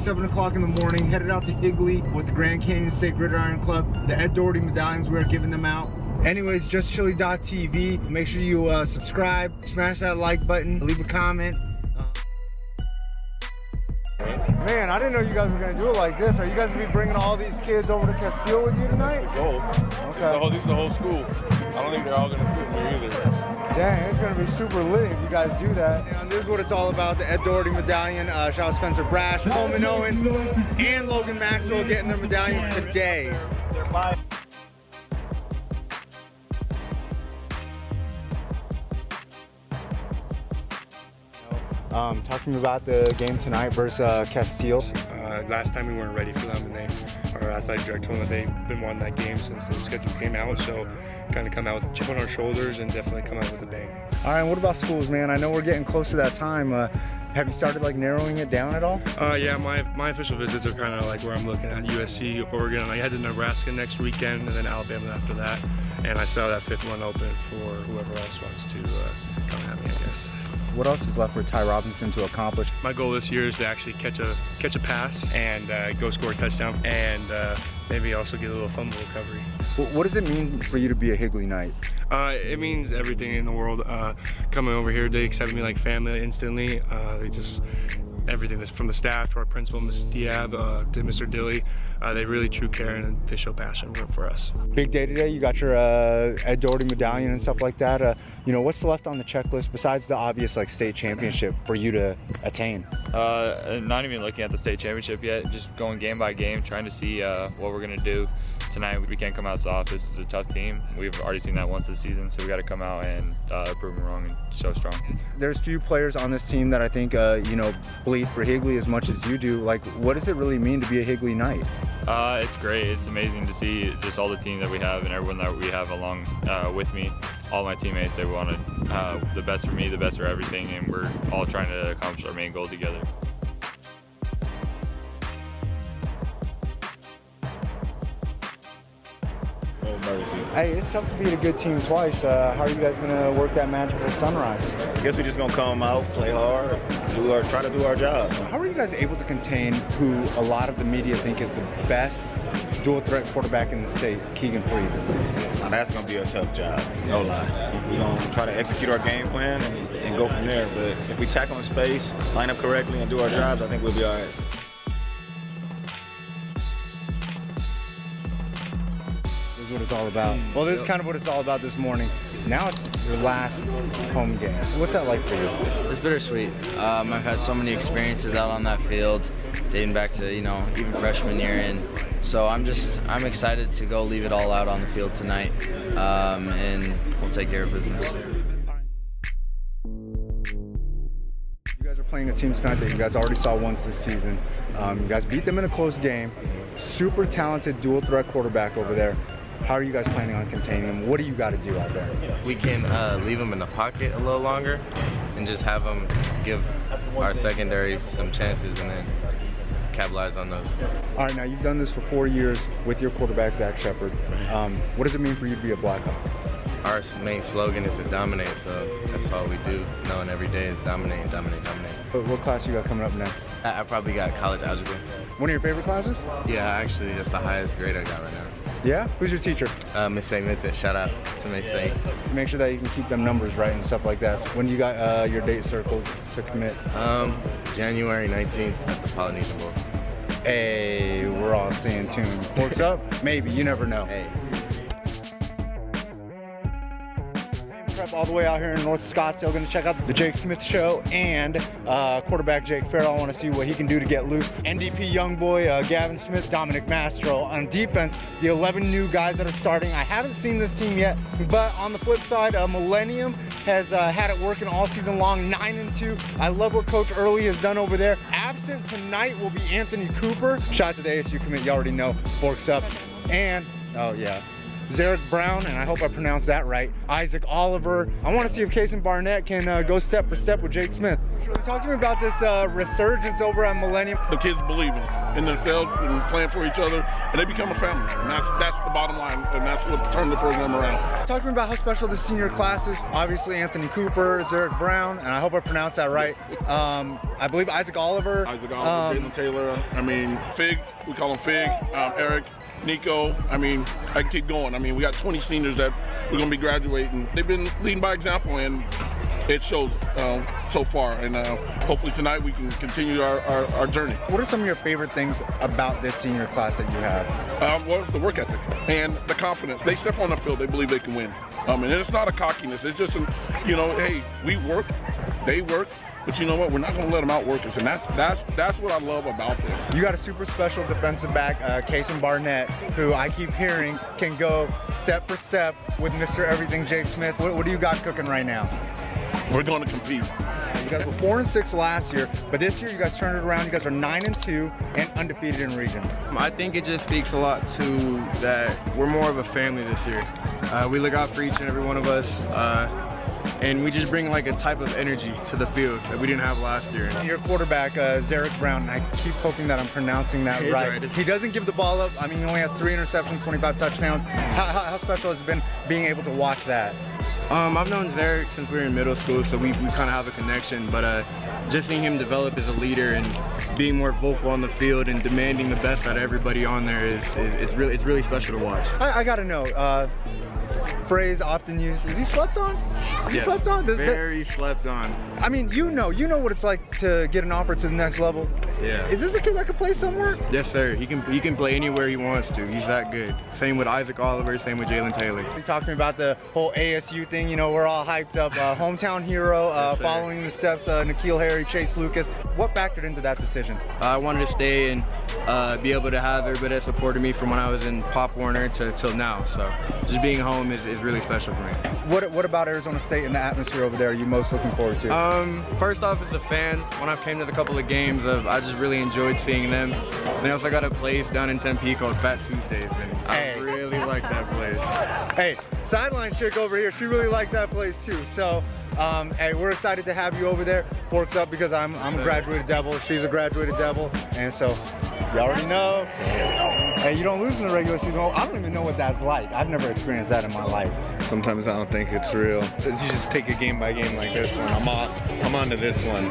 7 o'clock in the morning, headed out to Higley with the Grand Canyon State Gridiron Club. The Ed Doherty medallions, we are giving them out. Anyways, justchili.tv. Make sure you subscribe, smash that like button, leave a comment. Man, I didn't know you guys were gonna do it like this. Are you guys gonna be bringing all these kids over to Castile with you tonight? Goal. Okay. This is the whole school. I don't think they're all gonna fit here either. Dang, it's gonna be super lit if you guys do that. And this is what it's all about, the Ed Doherty medallion. Shout out Spencer Brash, Coleman Owen, and Logan Maxwell getting their medallions today. Talk to me about the game tonight versus Castile. Last time we weren't ready for them, and our athletic director told them that they've been wanting that game since the schedule came out, so kind of come out with a chip on our shoulders and definitely come out with a bang. All right, what about schools, man? I know we're getting close to that time. Have you started like narrowing it down at all? Yeah, my official visits are kind of like where I'm looking at USC, Oregon. I head to Nebraska next weekend and then Alabama after that. And I saw that 5th one open for whoever else wants to come at me, I guess. What else is left for Ty Robinson to accomplish? My goal this year is to actually catch a pass and go score a touchdown, and maybe also get a little fumble recovery. What does it mean for you to be a Higley Knight? It means everything in the world. Coming over here, they accepted me like family instantly. They just, everything, this from the staff to our principal, Mrs. Diab, to Mr. Dilly, they really true care and they show passion for us. Big day today. You got your Ed Doherty medallion and stuff like that. You know, what's left on the checklist besides the obvious like state championship for you to attain? Not even looking at the state championship yet. Just going game by game, trying to see what we're gonna do. Tonight we can't come out soft. This is a tough team. We've already seen that once this season, so we got to come out and prove them wrong and show strong. There's few players on this team that I think you know, bleed for Higley as much as you do. Like, what does it really mean to be a Higley Knight? It's great. It's amazing to see just all the team that we have and everyone that we have along with me. All my teammates, they wanted the best for me, the best for everything, and we're all trying to accomplish our main goal together. Hey, it's tough to beat a good team twice. How are you guys going to work that magical sunrise? I guess we're just going to come out, play hard, try to do our job. How are you guys able to contain who a lot of the media think is the best dual threat quarterback in the state, Keegan Freed? Now, that's going to be a tough job, no lie. We're going to try to execute our game plan and go from there. But if we tackle in space, line up correctly, and do our jobs, I think we'll be all right. What it's all about. Well, this is kind of what it's all about this morning. Now it's your last home game. What's that like for you? It's bittersweet. I've had so many experiences out on that field, dating back to, you know, even freshman year in. So I'm excited to go leave it all out on the field tonight, and we'll take care of business. You guys are playing a team tonight that you guys already saw once this season. You guys beat them in a close game. Super talented dual threat quarterback over there. How are you guys planning on containing him? What do you got to do out there? We can leave him in the pocket a little longer and just have him give our secondary some chances and then capitalize on those. All right, now you've done this for 4 years with your quarterback, Zach Shepard. What does it mean for you to be a Blackhawk? Our main slogan is to dominate, so that's all we do. Knowing every day is dominate, dominate, dominate. What class you got coming up next? I probably got college algebra. One of your favorite classes? Yeah, actually, that's the highest grade I got right now. Yeah? Who's your teacher? Miss St. Vincent. Shout out to Miss St. Make sure that you can keep them numbers right and stuff like that. So when you got your date circled to commit? January 19th at the Polynesian Bowl. Hey, we're all staying tuned. Forks up? Maybe, you never know. Hey. Prep all the way out here in North Scottsdale. Going to check out the Jake Smith show and quarterback Jake Farrell. I want to see what he can do to get loose. NDP young boy Gavin Smith, Dominic Mastro. On defense, the 11 new guys that are starting. I haven't seen this team yet, but on the flip side, Millenium has had it working all season long, 9-2. I love what Coach Early has done over there. Absent tonight will be Anthony Cooper. Shout out to the ASU commit, you already know. Forks up. And, oh yeah, Zarek Brown, and I hope I pronounced that right, Isaac Oliver. I want to see if Kason Barnett can go step for step with Jake Smith. Talk to me about this resurgence over at Millenium. The kids believing in themselves and playing for each other, and they become a family. And that's the bottom line, and that's what turned the program around. Talk to me about how special the senior class is. Obviously, Anthony Cooper, Zerick Brown, and I hope I pronounced that right. I believe Isaac Oliver. Jalen Taylor. I mean, Fig, we call him Fig. Eric, Nico. I mean, I can keep going. I mean, we got 20 seniors that we're going to be graduating. They've been leading by example, and it shows so far, and hopefully tonight we can continue our journey. What are some of your favorite things about this senior class that you have? Well, it's the work ethic and the confidence. They step on the field, they believe they can win. And it's not a cockiness, it's just, hey, we work, they work, but you know what, we're not going to let them outwork us, and that's what I love about this. You got a super special defensive back, Kason Barnett, who I keep hearing can go step for step with Mr. Everything Jake Smith. What do you got cooking right now? We're going to compete. You guys were 4-6 last year, but this year you guys turned it around. You guys are 9-2 and undefeated in region. I think it just speaks a lot to that we're more of a family this year. We look out for each and every one of us, and we just bring like a type of energy to the field that we didn't have last year. Your quarterback, Zerick Brown, I keep hoping that I'm pronouncing that right. He doesn't give the ball up. I mean, he only has 3 interceptions, 25 touchdowns. How special has it been being able to watch that? I've known Zerick since we were in middle school, so we kind of have a connection, but just seeing him develop as a leader and being more vocal on the field and demanding the best out of everybody on there it's really special to watch. I gotta know, phrase often used, is he slept on? Is he slept on? Very slept on. I mean, you know what it's like to get an offer to the next level. Yeah. Is this a kid that can play somewhere? Yes, sir. He can play anywhere he wants to. He's that good. Same with Isaac Oliver, same with Jalen Taylor. You talked to me about the whole ASU thing. You know, we're all hyped up. Hometown hero, yes, following the steps, N'Keal Harry, Chase Lucas. What factored into that decision? I wanted to stay and be able to have everybody that supported me from when I was in Pop Warner till now. So just being home is really special for me. What about Arizona State and the atmosphere over there are you most looking forward to? First off, as a fan, when I came to the couple of games, I just really enjoyed seeing them. And I also got a place down in Tempe called Fat Tuesdays, and I really like that place. Hey, Sideline chick over here, she really likes that place too. So, hey, we're excited to have you over there. Forks up because I'm a graduated Devil, she's a graduated Devil, and so you already know. Hey, you don't lose in the regular season. Well, I don't even know what that's like. I've never experienced that in my life. Sometimes I don't think it's real. You just take a game by game like this one. I'm on to this one.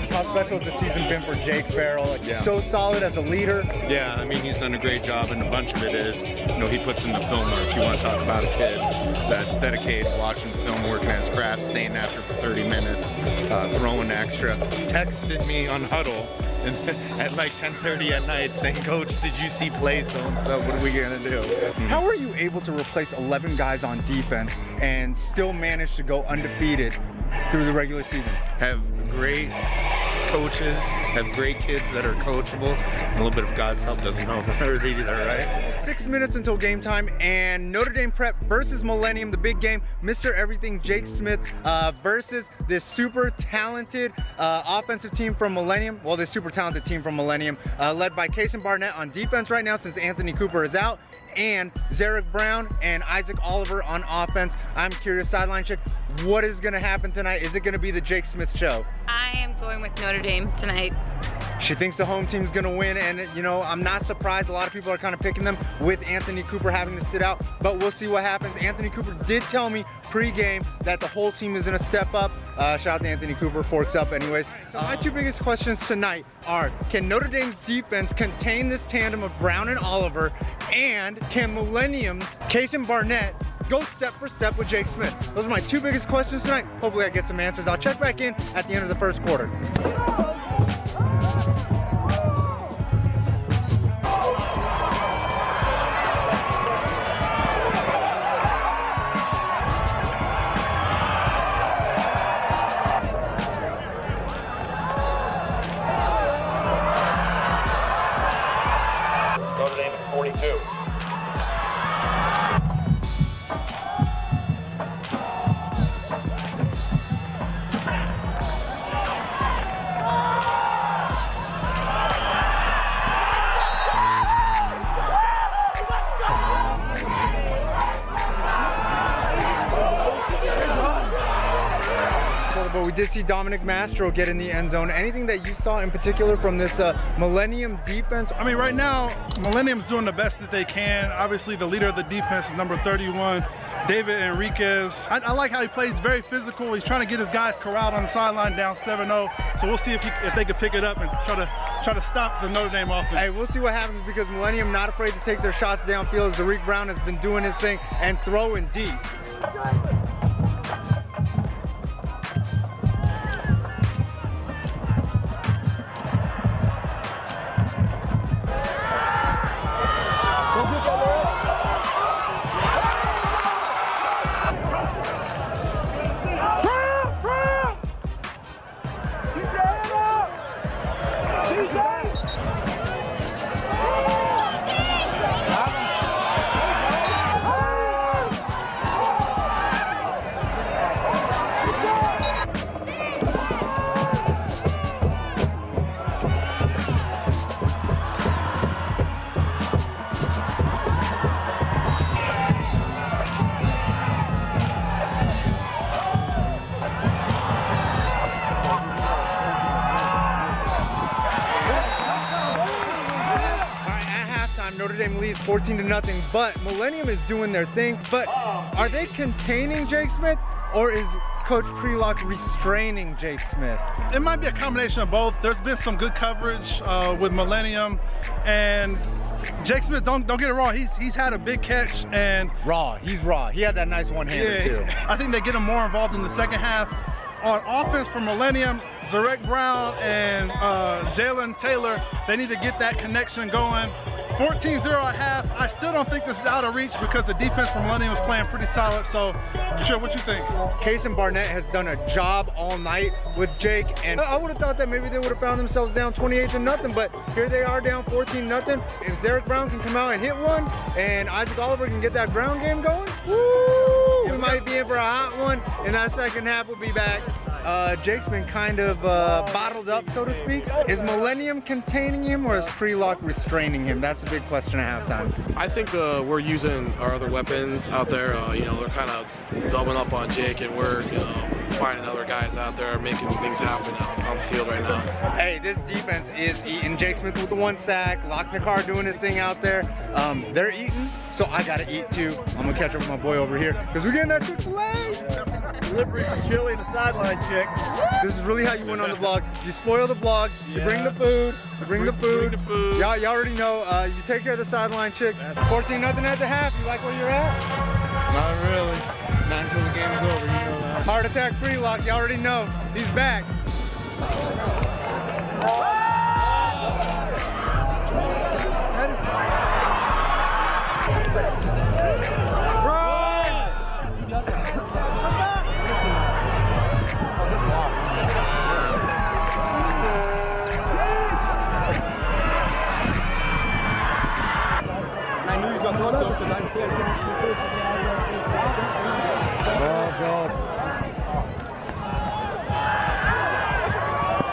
How special has the season been for Jake Farrell? So solid as a leader. Yeah, I mean, he's done a great job, and a bunch of it is, he puts in the film work. You want to talk about a kid that's dedicated to watching film, working at his craft, staying after for 30 minutes, throwing extra. Texted me on Huddle at like 10:30 at night saying, "Coach, did you see play so-and-so? What are we gonna do?" How are you able to replace 11 guys on defense and still manage to go undefeated through the regular season? Have great coaches, have great kids that are coachable. A little bit of God's help doesn't help either, right? 6 minutes until game time, and Notre Dame Prep versus Millenium, the big game. Mr. Everything Jake Smith versus this super talented offensive team from Millenium. Well, this super talented team from Millenium, led by Kason Barnett on defense right now since Anthony Cooper is out, and Zerick Brown and Isaac Oliver on offense. I'm curious, Sideline chick, what is going to happen tonight? Is it going to be the Jake Smith show? I am going with Notre Dame tonight. She thinks the home team's gonna win, and I'm not surprised. A lot of people are kind of picking them with Anthony Cooper having to sit out, but we'll see what happens. Anthony Cooper did tell me pre-game that the whole team is gonna step up. Shout out to Anthony Cooper, forks up anyways. So my two biggest questions tonight are, can Notre Dame's defense contain this tandem of Brown and Oliver, and can Millenium's Kason Barnett go step for step with Jake Smith? Those are my two biggest questions tonight. Hopefully I get some answers. I'll check back in at the end of the first quarter. Notre Dame at 42. We did see Dominic Mastro get in the end zone. Anything that you saw in particular from this Millenium defense? I mean, right now, Millenium's doing the best that they can. Obviously, the leader of the defense is number 31, David Enriquez. I like how he plays very physical. He's trying to get his guys corralled on the sideline down 7-0. So we'll see if they can pick it up and try to stop the Notre Dame offense. Hey, we'll see what happens because Millenium not afraid to take their shots downfield. Derek Brown has been doing his thing and throwing deep. Notre Dame leads 14-0, but Millenium is doing their thing. But are they containing Jake Smith, or is Coach Prelock restraining Jake Smith? It might be a combination of both. There's been some good coverage with Millenium, and Jake Smith, don't get it wrong, he's had a big catch and he's raw. He had that nice one-hander too. I think they get him more involved in the second half. On offense for Millenium, Derek Brown and Jalen Taylor, they need to get that connection going. 14-0 at half. I still don't think this is out of reach because the defense from Millenium is playing pretty solid. So, sure, what you think? Casey Barnett has done a job all night with Jake, and I would have thought that maybe they would have found themselves down 28-0, but here they are down 14-0. If Derek Brown can come out and hit one, and Isaac Oliver can get that ground game going, woo! We might be in for a hot one, and that second half will be back. Jake's been kind of bottled up, so to speak. Is Millenium containing him, or is Prelock restraining him? That's a big question at halftime. I think we're using our other weapons out there. You know, they're kind of doubling up on Jake, and we're finding other guys out there making things happen on the field right now. Hey, this defense is eating. Jake Smith with the 1 sack, Lochner doing his thing out there. They're eating, so I gotta eat too. I'm gonna catch up with my boy over here because we're getting that Chick-fil-A. Delivery for chili and a sideline chick. This is really how you win on the vlog. You spoil the vlog, you bring the food, Y'all already know, you take care of the sideline chick. 14-0 at the half, you like where you're at? Not really. Not until the game is over, you know that. Heart attack Prelock, you already know. He's back.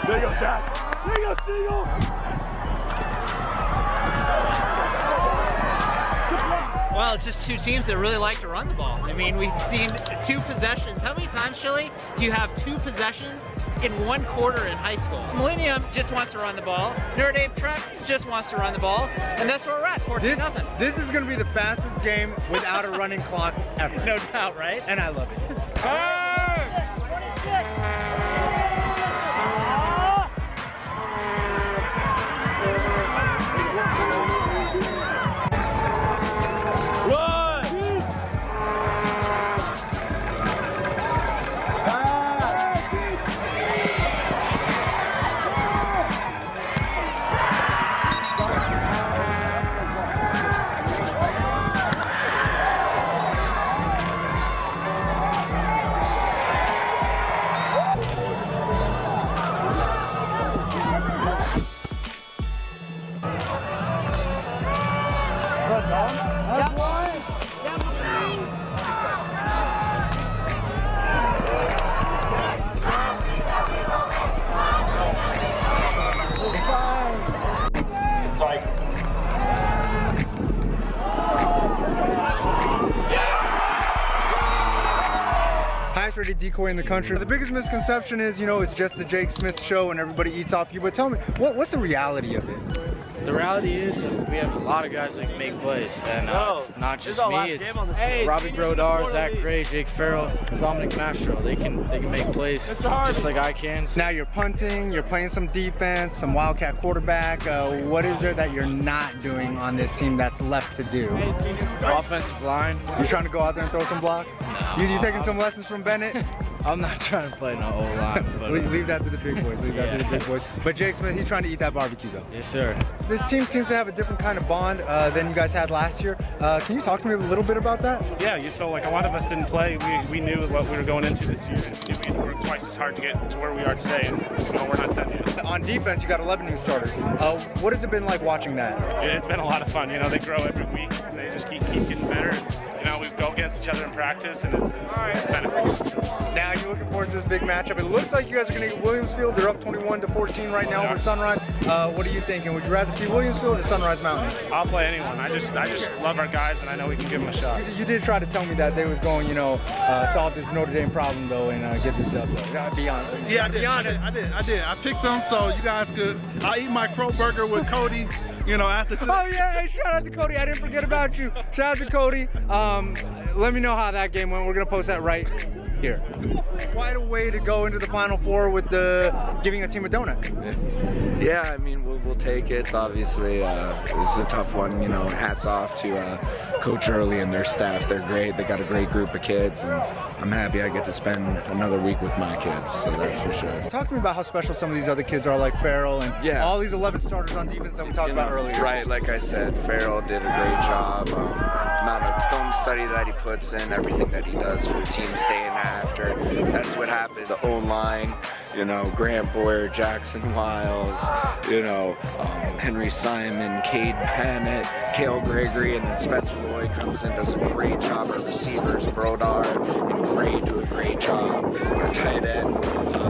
There you go, Jack. There you go, Seagull. Well, it's just two teams that really like to run the ball. I mean, we've seen 2 possessions. How many times, Chili, do you have 2 possessions in 1 quarter in high school? Millenium just wants to run the ball. Notre Dame Trek just wants to run the ball. And that's where we're at, 14-0. This is going to be the fastest game without a running clock ever. No doubt, right? And I love it. highest rated decoy in the country. The biggest misconception is, you know, it's just the Jake Smith show and everybody eats off you. But tell me, what's the reality of it? The reality is we have a lot of guys that can make plays, and it's not just me. It's Robbie Brodar, Zach Gray, Jake Farrell, Dominic Mastro. They can make plays just like I can. Now you're punting, you're playing some defense, some wildcat quarterback. What is there that you're not doing on this team that's left to do? Offensive line. You're trying to go out there and throw some blocks? No. You taking some lessons from Bennett? I'm not trying to play no O-line. But leave that to the big boys. Leave that to the big boys. But Jake Smith, he's trying to eat that barbecue though. Yes, sir. This team seems to have a different kind of bond than you guys had last year. Can you talk to me a little bit about that? Yeah, so like a lot of us didn't play. We knew what we were going into this year. And we had to work twice as hard to get to where we are today, and we're not done yet. On defense, you got 11 new starters. What has it been like watching that? Yeah, it's been a lot of fun. They grow every week. They just keep getting better. We go against each other in practice, and it's beneficial. Now you're looking forward to this big matchup. It looks like you guys are going to get Williamsfield. They're up 21-14 right now over Sunrise. What are you thinking? Would you rather see Williamsfield or Sunrise Mountain? I'll play anyone. I just love our guys, and I know we can give them a shot. You did try to tell me that they was going, solve this Notre Dame problem though, and get this up. Be honest. Yeah, I did. I picked them so you guys could. I'll eat my crow burger with Cody. After today. Oh yeah, hey, shout out to Cody. I didn't forget about you. Shout out to Cody. Let me know how that game went. We're gonna post that right here. Quite a way to go into the Final Four with giving a team a donut. Yeah, I mean, we'll take it. Obviously, it was a tough one. Hats off to Coach Early and their staff. They're great. They got a great group of kids, and I'm happy I get to spend another week with my kids. So that's for sure. Talk to me about how special some of these other kids are, like Farrell and all these 11 starters on defense that we talked about earlier. Right, like I said, Farrell did a great job. Amount of film study that he puts in, everything that he does for the team staying after. That's what happened. The O-line, Grant Boyer, Jackson Wiles, Henry Simon, Cade Pennant, Cale Gregory, and then Spencer Lloyd comes in, does a great job. Our receivers, Brodar and Gray do a great job. Our tight end,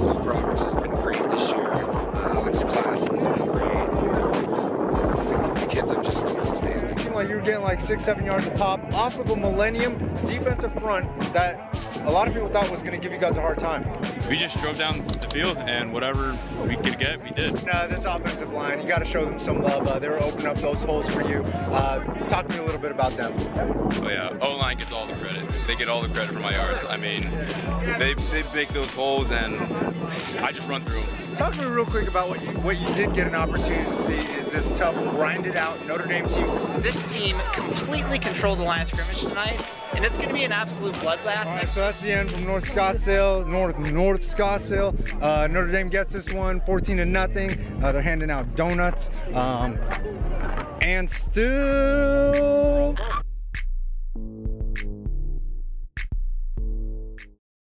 Luke Roberts has been great this year. Alex Klassen's been great. The kids have just been outstanding. It seemed like you were getting like 6-7 yards a pop off of a Millennium defensive front that a lot of people thought was going to give you guys a hard time. We just drove down the field, and whatever we could get, we did. No, this offensive line, you got to show them some love. They were opening up those holes for you. Talk to me a little bit about them. Oh yeah, O-line gets all the credit. They get all the credit for my yards. I mean, they make those holes, and I just run through them. Talk to me real quick about what you did get an opportunity to see is this tough, grinded out Notre Dame team. This team completely controlled the line of scrimmage tonight, and it's going to be an absolute bloodbath. All right, so that's the end from North Scottsdale, North Scottsdale. Notre Dame gets this one, 14-0. They're handing out donuts, and still